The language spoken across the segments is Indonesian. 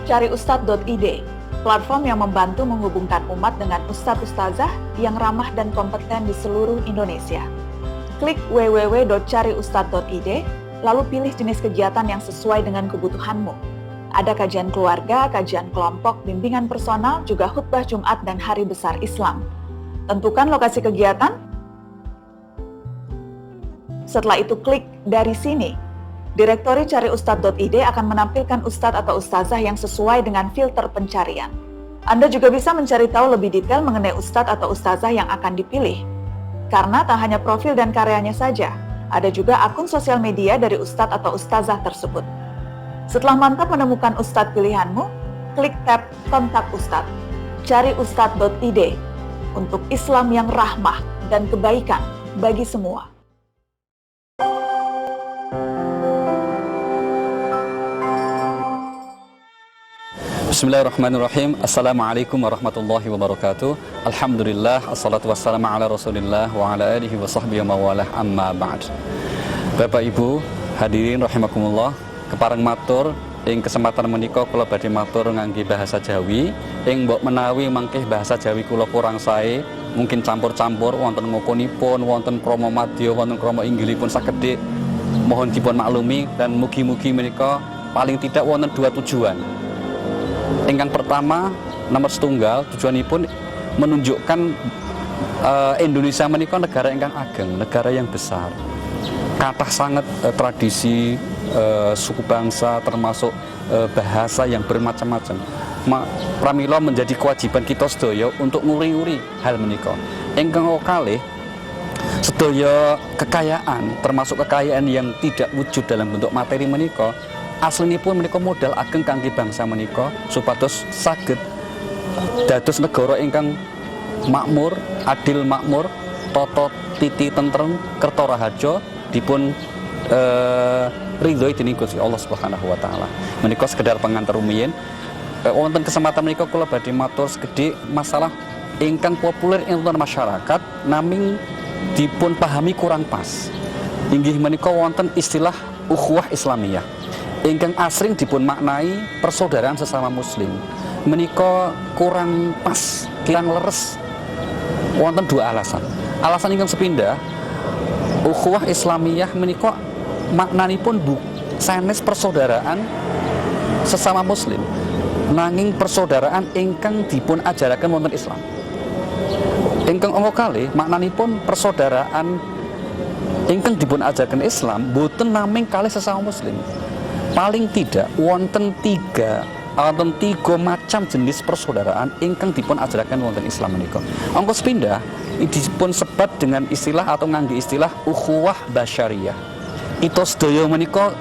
Cariustadz.id, platform yang membantu menghubungkan umat dengan ustadz-ustazah yang ramah dan kompeten di seluruh Indonesia. Klik www.cariustadz.id, lalu pilih jenis kegiatan yang sesuai dengan kebutuhanmu. Ada kajian keluarga, kajian kelompok, bimbingan personal, juga khutbah Jumat dan Hari Besar Islam. Tentukan lokasi kegiatan. Setelah itu klik dari sini. Direktori Cariustadz.id akan menampilkan ustadz atau ustazah yang sesuai dengan filter pencarian. Anda juga bisa mencari tahu lebih detail mengenai ustadz atau ustazah yang akan dipilih. Karena tak hanya profil dan karyanya saja, ada juga akun sosial media dari ustadz atau ustazah tersebut. Setelah mantap menemukan ustadz pilihanmu, klik tab Kontak Ustadz. Cariustadz.id untuk Islam yang rahmah dan kebaikan bagi semua. Bismillahirrahmanirrahim. Assalamualaikum warahmatullahi wabarakatuh. Alhamdulillah, assalatu wassalamu ala rasulillah wa ala alihi wa sahbihi wa mawalah, amma ba'd. Bapak Ibu hadirin rahimakumullah, kepareng matur ing kesempatan menika kula badhe matur ngangge bahasa Jawi ing mbok menawi mangke bahasa Jawi kula kurang sae, mungkin campur-campur wonten ngoponipun, wonten krama madya, wonten krama inggilipun sakedhik mohon dipun maklumi, dan mugi-mugi menika paling tidak wonten dua tujuan. Ingkang pertama, nomor setunggal, tujuanipun menunjukkan Indonesia menika negara ingkang ageng, negara yang besar. Kathah sangat tradisi suku bangsa, termasuk bahasa yang bermacam-macam. Pramila menjadi kewajiban kita sedaya untuk nguri-uri hal menika. Ingkang kalih, sedaya kekayaan, termasuk kekayaan yang tidak wujud dalam bentuk materi menika, aslinipun menika modal ageng kangge bangsa menika supados saged dados negara ingkang makmur, adil makmur, tata titi tentrem, kerta raharja dipun ridhoi dening Gusti Allah Subhanahu wa taala. Menika sekedar pengantar rumiyin. Wonten kesempatan menika kula badhe matur sekedhik masalah ingkang populer ing masyarakat naming dipun pahami kurang pas. Inggih menika wonten istilah ukhuwah Islamiyah ingkang asring dipun maknai persaudaraan sesama muslim. Menika kurang pas, kurang leres. Wonten dua alasan. Alasan ingkang sepindah, ukhuwah Islamiyah menika maknanipun sanes persaudaraan sesama muslim, nanging persaudaraan ingkang dipun ajaraken wonten Islam. Ingkang angka kalih maknanipun persaudaraan ingkang dipun ajaraken Islam boten naming kalih sesama muslim. Paling tidak wonten tiga macam jenis persaudaraan ingkang dipun ajaraken wonten Islam menika. Angka sepindah dipun sebat dengan istilah atau ngangge istilah ukhuwah basyariyah. Kita sedaya menika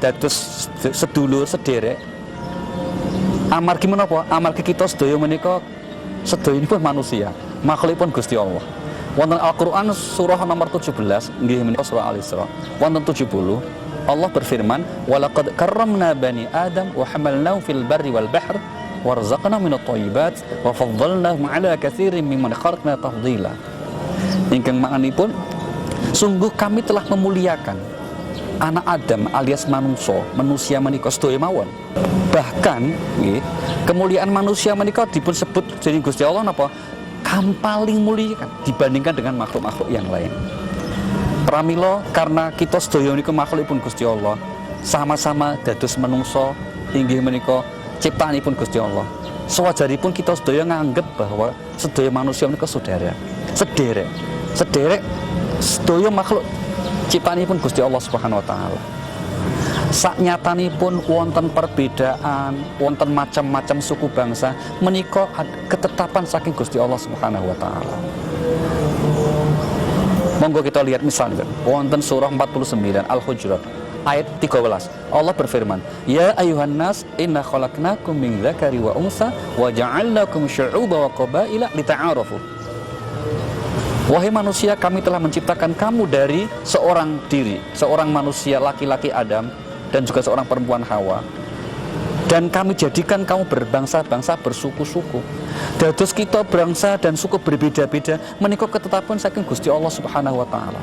dados sedulur sederek. Amargi menapa? Amargi kita sedaya menika sedayanipun manusia, makhlukipun Gusti Allah. Wonten Al-Qur'an surah nomor 17 nggih menika surah Al-Isra. Wonten 70 Allah berfirman, "Walaqad karramna bani Adam wa hamalnahum fil barri wal bahr warzaqnahum minat thayyibat wa faddalnahum 'ala katsirin mimman khalaqna tafdhila." Ingkang maknanipun, sungguh kami telah memuliakan anak Adam alias manusia menika sedaya mawon. Bahkan nggih, kemuliaan manusia menika dipun sebut dening Gusti Allah napa? Kami paling mulia dibandingkan dengan makhluk-makhluk yang lain. Pramila karena kita sedaya menika makhlukipun Gusti Allah, sama-sama dados manungsa inggih menika ciptaanipun Gusti Allah. Sewajaripun kita sedaya nganggep bahwa sedaya manusia menika saudara, sederek sedaya makhluk ciptaanipun Gusti Allah Subhanahu wa taala. Saknyatanipun wonten perbedaan, wonten macam-macam suku bangsa, menika ketetapan saking Gusti Allah Subhanahu wa taala. Monggo kita lihat misalnya wonten surah 49 Al-Hujurat ayat 13. Allah berfirman, "Ya ayuhan nas, inna khalaqnakum min dzakari wa unsa wa ja'alnakum syu'uban wa qabaila lita'arafu." Wahai manusia, kami telah menciptakan kamu dari seorang diri, seorang manusia laki-laki Adam dan juga seorang perempuan Hawa. Dan kami jadikan kamu berbangsa-bangsa, bersuku-suku. Dados kita bangsa dan suku berbeda-beda menika ketetapan saking Gusti Allah Subhanahu wa taala.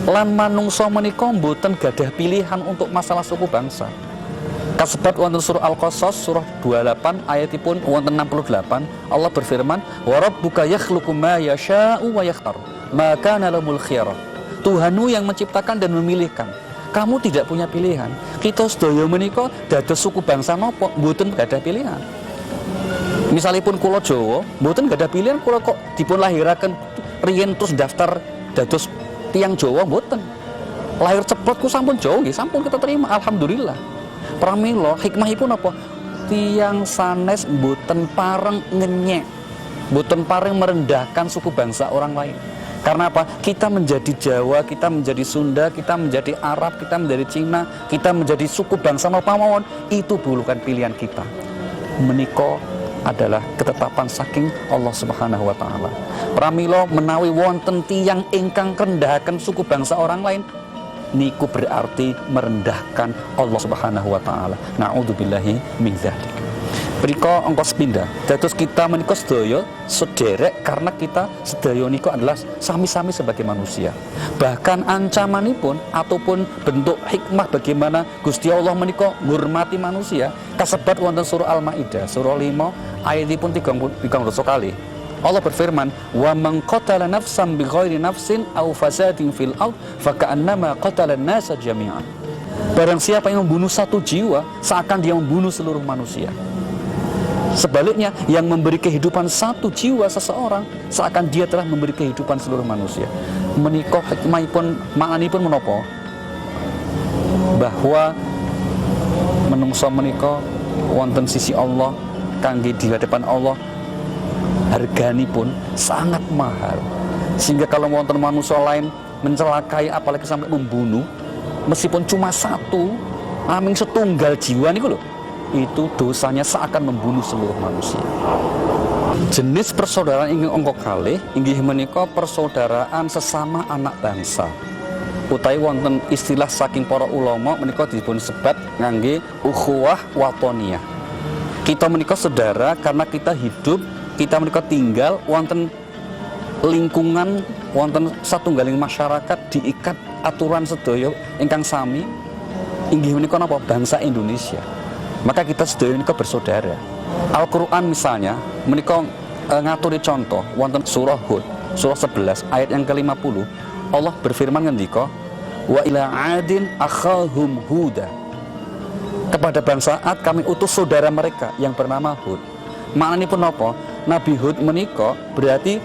Lan manungsa menika mboten gadah pilihan untuk masalah suku bangsa. Kasebat wonten surah Al-Qasas surah 28 ayatipun wonten 68 Allah berfirman wa rabbuka yakhluqu ma yasha'u wa yakhtar ma kana lahumul khiyarah. Tuhanmu yang menciptakan dan memilihkan. Kamu tidak punya pilihan. Kita sedaya menika dados suku bangsa napa mboten gadah pilihan. Misalipun kula Jawa mboten gadah pilihan, kula kok dipun lahiraken riyen terus daftar dados tiyang Jawa mboten. Lahir ceplok ku sampun Jawa nggih, sampun kita terima alhamdulillah. Pramila hikmahipun apa? Tiang sanes mboten pareng ngenyek, mboten pareng merendahkan suku bangsa orang lain. Karena apa? Kita menjadi Jawa, kita menjadi Sunda, kita menjadi Arab, kita menjadi Cina, kita menjadi suku bangsa napa mawon, itu bukan pilihan kita. Menika adalah ketetapan saking Allah Subhanahu wa taala. Pramila menawi wonten tiyang ingkang rendahaken suku bangsa orang lain, niku berarti merendahkan Allah Subhanahu wa taala. Na'udzubillahi min dzalik. Mriko engko sepindah. Dados kita menika sedaya sederek karena kita sedaya niku adalah sami-sami sebagai manusia. Bahkan ancamanipun ataupun bentuk hikmah bagaimana Gusti Allah menika ngurmati manusia kasebat wonten surah Al-Maidah surah 5 ayatipun 30 kali. Allah berfirman, "Wa man qatala nafsan bighairi nafsin aw fasadin fil ard faka'annama qatala an-nasa jami'an." Barang siapa yang membunuh satu jiwa, seakan dia membunuh seluruh manusia. Sebaliknya, yang memberi kehidupan satu jiwa seseorang, seakan dia telah memberi kehidupan seluruh manusia. Menika hikmahipun maknanipun menapa? Bahwa menungso menika wonten sisi Allah kangge di hadapan Allah hargani pun sangat mahal, sehingga kalau wonten manusia lain mencelakai apalagi sampai membunuh meskipun cuma satu aming setunggal jiwa niku lho, itu dosanya seakan membunuh seluruh manusia. Jenis persaudaraan ingkang angka kalih inggih menika persaudaraan sesama anak bangsa. Utawi wonten istilah saking para ulama menika dipun sebat ngangge ukhuwah watoniyah. Kita menika saudara karena kita hidup, kita menika tinggal wonten lingkungan, wonten satunggaling masyarakat diikat aturan sedaya ingkang sami inggih menika napa bangsa Indonesia. Maka kita sedaya menika bersaudara. Al-Qur'an misalnya menika ngaturi contoh wonten surah Hud surah 11 ayat yang ke-50 Allah berfirman ngendika wa ila adin akhahum huda. Kepada bangsa Ad kami utus saudara mereka yang bernama Hud. Maknanipun napa? Nabi Hud menika berarti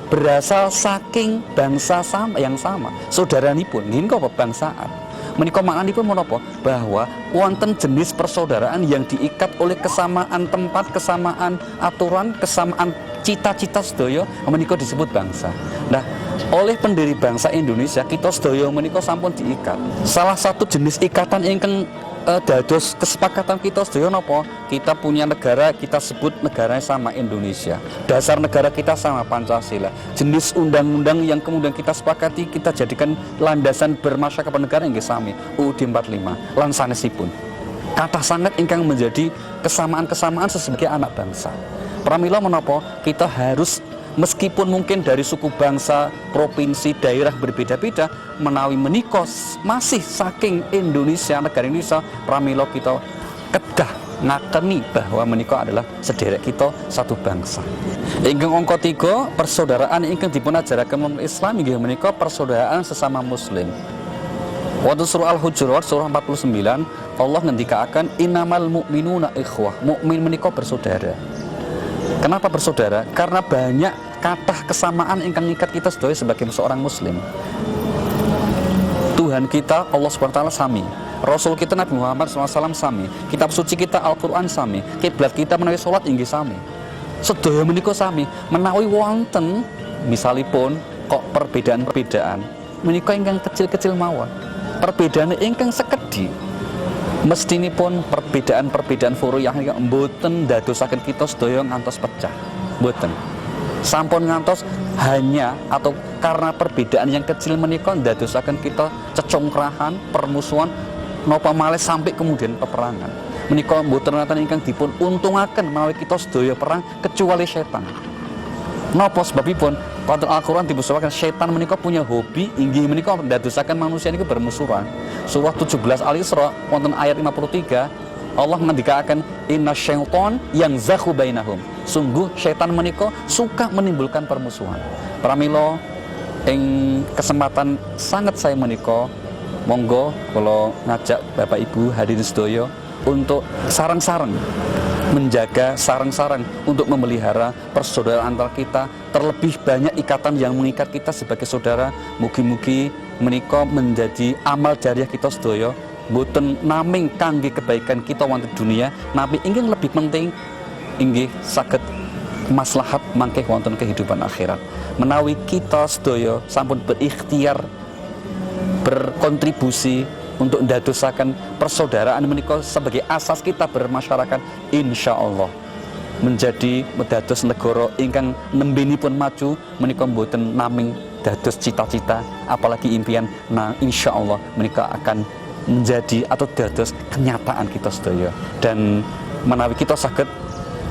berasal saking bangsa yang sama. Saudaranipun nggih apa bangsa Ad. Menika maknanipun menapa? Bahwa wonten jenis persaudaraan yang diikat oleh kesamaan tempat, kesamaan aturan, kesamaan cita-cita sedaya menika disebut bangsa. Nah, oleh pendiri bangsa Indonesia kita sedaya menika sampun diikat. Salah satu jenis ikatan ingkang dados kesepakatan kita sedaya napa? Kita punya negara, kita sebut negaranya sama Indonesia. Dasar negara kita sama Pancasila. Jenis undang-undang yang kemudian kita sepakati kita jadikan landasan bermasyarakat negara inggih sami UUD 45 lan sanesipun. Kathah sanget ingkang menjadi kesamaan-kesamaan sebagai anak bangsa. Pramila menapa? Kita harus meskipun mungkin dari suku bangsa, provinsi, daerah berbeda-beda, menawi menika masih saking Indonesia, negara Indonesia, pramila kita kedah ngakeni bahwa menika adalah sederek kita satu bangsa. Ingkang angka 3, persaudaraan ingkang dipun ajaraken umat Islam inggih menika persaudaraan sesama muslim. Wonten surah Al-Hujurat surah 49 Allah ngendikaaken innamal mu'minuna ikhwah. Mukmin menika bersaudara. Kenapa bersaudara? Karena banyak kathah kesamaan ingkang ngikat kita sedaya sebagai seorang muslim. Tuhan kita Allah Subhanahu wa taala sami. Rasul kita Nabi Muhammad SAW sami. Kitab suci kita Al-Qur'an sami. Kiblat kita menawi salat inggih sami. Sedaya menika sami. Menawi wonten misalipun kok perbedaan-perbedaan menika ingkang kecil-kecil mawon. Perbedaan ingkang sekedhi mestinipun perbedaan-perbedaan furu'iyah yang mboten dadosaken kita sedaya ngantos pecah. Mboten. Sampun ngantos hanya atau karena perbedaan yang kecil menika dadosaken kita cecongkrahan, permusuhan napa malih sampai kemudian peperangan. Menika mboten wonten ingkang dipun untungaken menawi kita sedaya perang kecuali setan. Napa sebabipun? Wonten Al-Qur'an dipusawaken setan menika punya hobi inggih menika ndadosaken manusia niku bermusuhan. Surah 17 Al-Isra wonten ayat 53 Allah ngendikaken inna syaiton yang zakhu bainahum. Sungguh syaitan menika suka menimbulkan permusuhan. Pramila ing kesempatan sangat saya menika, monggo kalau ngajak Bapak Ibu hadirin sedaya untuk sareng-sareng menjaga, sareng-sareng untuk memelihara persaudaraan antara kita. Terlebih banyak ikatan yang mengikat kita sebagai saudara. Mugi-mugi menika menjadi amal jariah kita sedaya, boten naming kangge kebaikan kita wonten dunia, nabi ingin lebih penting inggih saged maslahat mangke wonten kehidupan akhirat. Menawi kita sedaya sampun berikhtiar berkontribusi untuk ndadosaken persaudaraan menika sebagai asas kita bermasyarakat, insya Allah menjadi dados negara ingkang nembinipun maju menika mboten naming dados cita-cita apalagi impian. Nah, insya Allah menika akan menjadi atau dados kenyataan kita sedaya. Dan menawi kita saged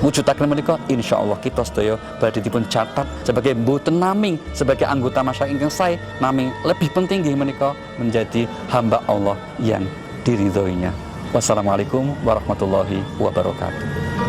wujudaken menika, insya Allah kita sedaya badhe dipun catat sebagai mboten naming sebagai anggota masyarakat ingkang sae, naming lebih penting nggih menika menjadi hamba Allah yang diridhoinya. Wassalamualaikum warahmatullahi wabarakatuh.